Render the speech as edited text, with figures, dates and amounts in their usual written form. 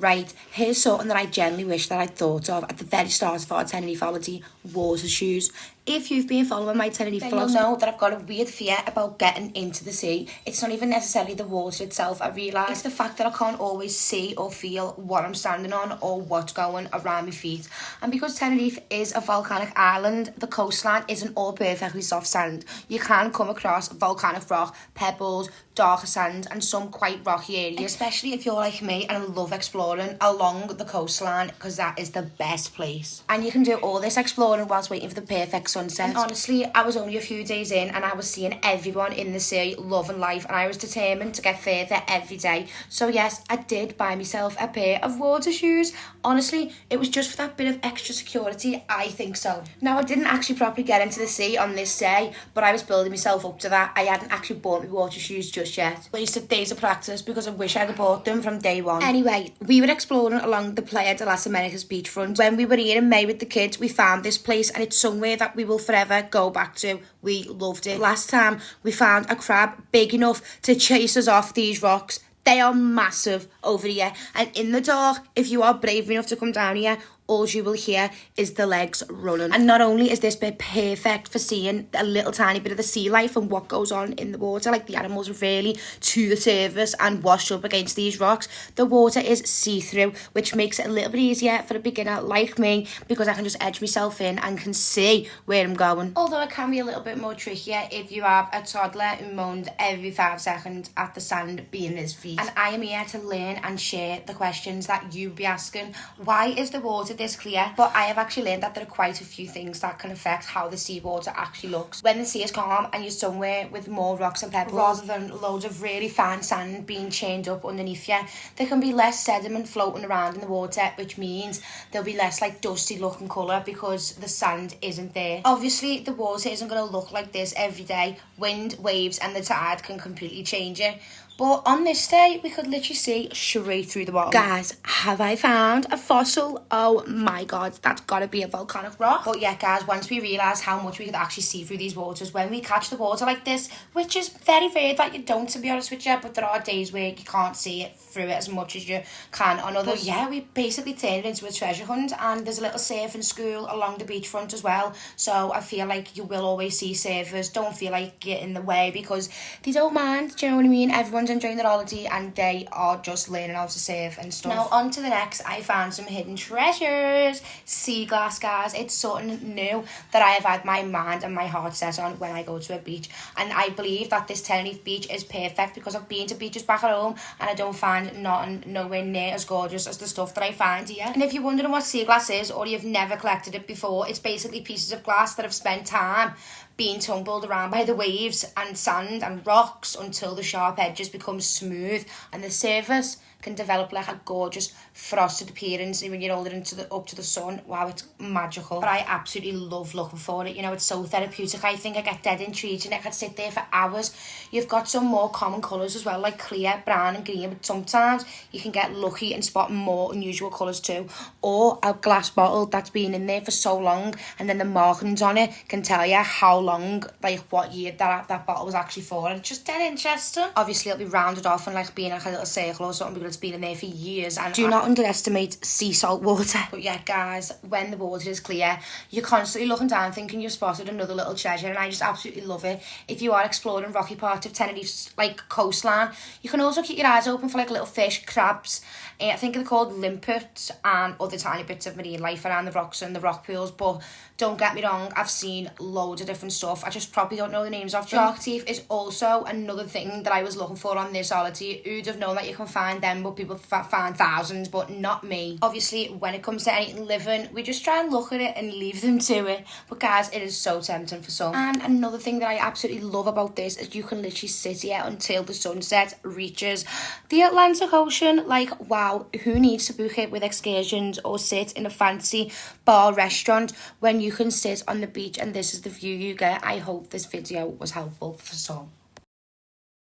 Right, here's something that I genuinely wish that I'd thought of at the very start of our Tenerife holiday: water shoes. If you've been following my Tenerife vlogs, you'll know that I've got a weird fear about getting into the sea. It's not even necessarily the water itself, I realise. It's the fact that I can't always see or feel what I'm standing on or what's going around my feet. And because Tenerife is a volcanic island, the coastline isn't all perfectly soft sand. You can come across volcanic rock, pebbles, darker sand and some quite rocky areas, especially if you're like me and love exploring along the coastline, because that is the best place. And you can do all this exploring whilst waiting for the perfect sunset. And honestly, I was only a few days in and I was seeing everyone in the sea loving life, and I was determined to get further every day. So yes, I did buy myself a pair of water shoes. Honestly, it was just for that bit of extra security, I think so. Now, I didn't actually properly get into the sea on this day, but I was building myself up to that. I hadn't actually bought my water shoes just yet. Wasted days of practice because I wish I'd have bought them from day one. Anyway, we were exploring along the Playa de las Américas beachfront. When we were here in May with the kids, we found this place and it's somewhere that we will forever go back to. We loved it. Last time we found a crab big enough to chase us off these rocks. They are massive over here, and in the dark, if you are brave enough to come down here, all you will hear is the legs running. And not only is this bit perfect for seeing a little tiny bit of the sea life and what goes on in the water, like the animals are really to the surface and washed up against these rocks, the water is see-through, which makes it a little bit easier for a beginner like me, because I can just edge myself in and can see where I'm going. Although it can be a little bit more trickier if you have a toddler who moans every 5 seconds at the sand being his feet. And I am here to learn and share the questions that you'd be asking. Why is the water this clear? But I have actually learned that there are quite a few things that can affect how the seawater actually looks. When the sea is calm and you're somewhere with more rocks and pebbles rather than loads of really fine sand being chained up underneath you, there can be less sediment floating around in the water, which means there'll be less like dusty looking colour because the sand isn't there. Obviously, the water isn't going to look like this every day. Wind, waves and the tide can completely change it. But on this day, we could literally see straight through the bottom. Guys, have I found a fossil? Oh my god, that's gotta be a volcanic rock. But yeah, guys, once we realised how much we could actually see through these waters, when we catch the water like this, which is very rare that you don't, to be honest with you, but there are days where you can't see it through it as much as you can on others. But yeah, we basically turned it into a treasure hunt, and there's a little surfing school along the beachfront as well. So I feel like you will always see surfers. Don't feel like you're in the way because they don't mind, do you know what I mean? Everyone's enjoying their holiday and they are just learning how to surf and stuff. Now on to the next. I found some hidden treasures. Sea glass, guys. It's something new that I have had my mind and my heart set on when I go to a beach, and I believe that this Tenerife beach is perfect because I've been to beaches back at home and I don't find nothing nowhere near as gorgeous as the stuff that I find here. And if you're wondering what sea glass is or you've never collected it before, it's basically pieces of glass that have spent time being tumbled around by the waves and sand and rocks until the sharp edges become smooth and the surface can develop like a gorgeous frosted appearance when you're holding it up to the sun. Wow, it's magical. But I absolutely love looking for it. You know, it's so therapeutic. I think I get dead intrigued and I could sit there for hours. You've got some more common colours as well, like clear, brown and green, but sometimes you can get lucky and spot more unusual colours too. Or a glass bottle that's been in there for so long and then the markings on it can tell you how long, like what year that bottle was actually for. And it's just dead interesting. Obviously it'll be rounded off and like being like a little circle or something because it's been in there for years. And do not underestimate sea salt water. But yeah, guys, when the water is clear, you're constantly looking down thinking you've spotted another little treasure, and I just absolutely love it. If you are exploring rocky part of Tenerife's like coastline, you can also keep your eyes open for like little fish, crabs. I think they're called limpets, and other tiny bits of marine life around the rocks and the rock pools. But don't get me wrong, I've seen loads of different stuff. I just probably don't know the names of them. Shark teeth is also another thing that I was looking for on this holiday. Who'd have known that you can find them, but people find thousands, but not me. Obviously, when it comes to anything living, we just try and look at it and leave them to it. But guys, it is so tempting for some. And another thing that I absolutely love about this is you can literally sit here until the sunset reaches the Atlantic Ocean. Like, wow, who needs to book it with excursions or sit in a fancy bar restaurant when you can sit on the beach and this is the view you get? I hope this video was helpful for some.